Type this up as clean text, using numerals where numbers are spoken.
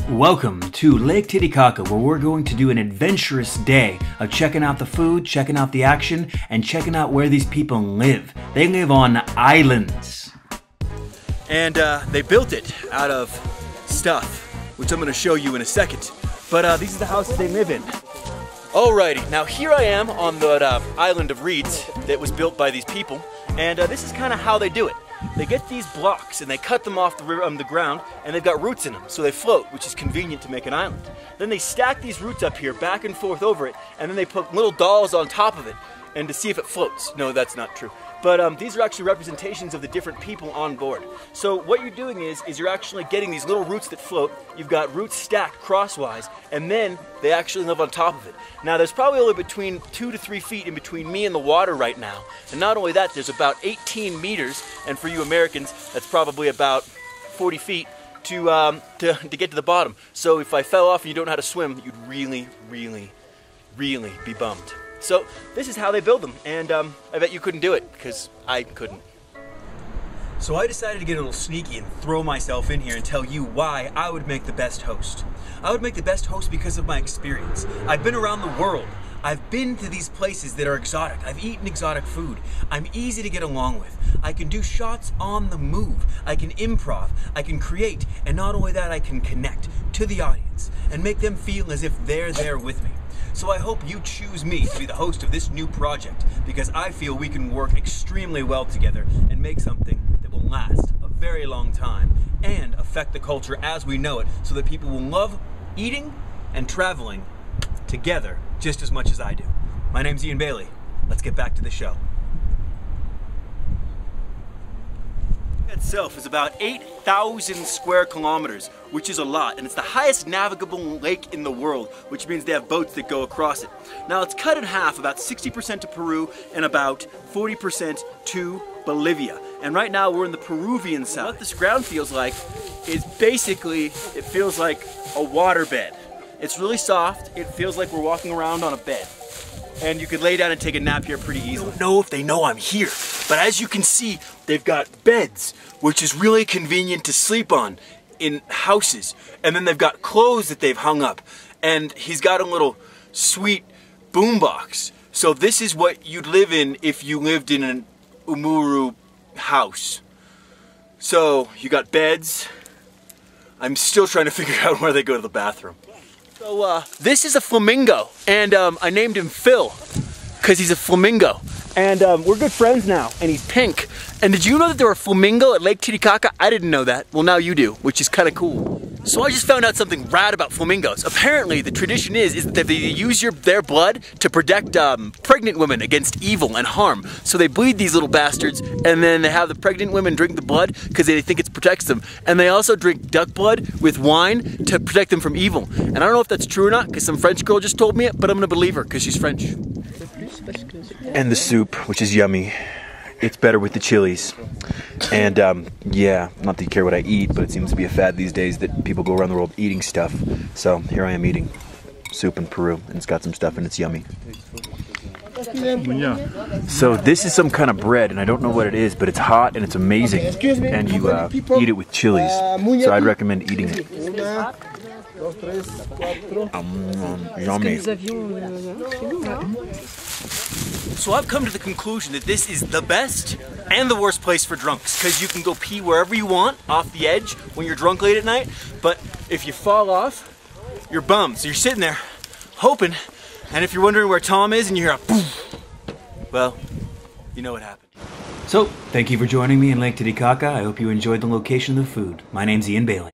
Welcome to Lake Titicaca, where we're going to do an adventurous day of checking out the food, checking out the action, and checking out where these people live. They live on islands. And they built it out of stuff, which I'm going to show you in a second. But these are the houses they live in. Alrighty, now here I am on the island of reeds that was built by these people, and this is kind of how they do it. They get these blocks and they cut them off the ground, and they've got roots in them, so they float, which is convenient to make an island. Then they stack these roots up here back and forth over it, and then they put little dolls on top of it and to see if it floats. No, that's not true. But these are actually representations of the different people on board. So what you're doing is you're actually getting these little roots that float. You've got roots stacked crosswise, and then they actually live on top of it. Now there's probably only between 2 to 3 feet in between me and the water right now. And not only that, there's about 18 meters, and for you Americans, that's probably about 40 feet to get to the bottom. So if I fell off and you don't know how to swim, you'd really, really, really be bummed. So this is how they build them, and I bet you couldn't do it, because I couldn't. So I decided to get a little sneaky and throw myself in here and tell you why I would make the best host. I would make the best host because of my experience. I've been around the world. I've been to these places that are exotic. I've eaten exotic food. I'm easy to get along with. I can do shots on the move. I can improv. I can create. And not only that, I can connect to the audience and make them feel as if they're there with me. So I hope you choose me to be the host of this new project, because I feel we can work extremely well together and make something that will last a very long time and affect the culture as we know it, so that people will love eating and traveling together just as much as I do. My name's Ian Bailey. Let's get back to the show. Itself is about 8,000 square kilometers, which is a lot, and it's the highest navigable lake in the world, which means they have boats that go across it. Now it's cut in half, about 60% to Peru and about 40% to Bolivia. And right now we're in the Peruvian side. What this ground feels like is basically, it feels like a waterbed. It's really soft, it feels like we're walking around on a bed. And you could lay down and take a nap here pretty easily. I don't know if they know I'm here, but as you can see, they've got beds, which is really convenient to sleep on in houses. And then they've got clothes that they've hung up. And he's got a little sweet boombox. So this is what you'd live in if you lived in an Umuru house. So you got beds. I'm still trying to figure out where they go to the bathroom. So this is a flamingo, and I named him Phil because he's a flamingo. And we're good friends now, and he's pink. And did you know that there were flamingo at Lake Titicaca? I didn't know that. Well, now you do, which is kind of cool. So I just found out something rad about flamingos. Apparently, the tradition is that they use their blood to protect pregnant women against evil and harm. So they bleed these little bastards, and then they have the pregnant women drink the blood because they think it protects them. And they also drink duck blood with wine to protect them from evil. And I don't know if that's true or not, because some French girl just told me it, but I'm gonna believe her because she's French. And the soup, which is yummy. It's better with the chilies. And yeah, not that you care what I eat, but it seems to be a fad these days that people go around the world eating stuff. So here I am eating soup in Peru, and it's got some stuff and it's yummy. So this is some kind of bread, and I don't know what it is, but it's hot and it's amazing. And you eat it with chilies. So I'd recommend eating it. Yummy. So I've come to the conclusion that this is the best and the worst place for drunks, because you can go pee wherever you want off the edge when you're drunk late at night, but if you fall off, you're bummed. So you're sitting there hoping, and if you're wondering where Tom is and you hear a boom, well, you know what happened. So, thank you for joining me in Lake Titicaca. I hope you enjoyed the location of the food. My name's Ian Bailey.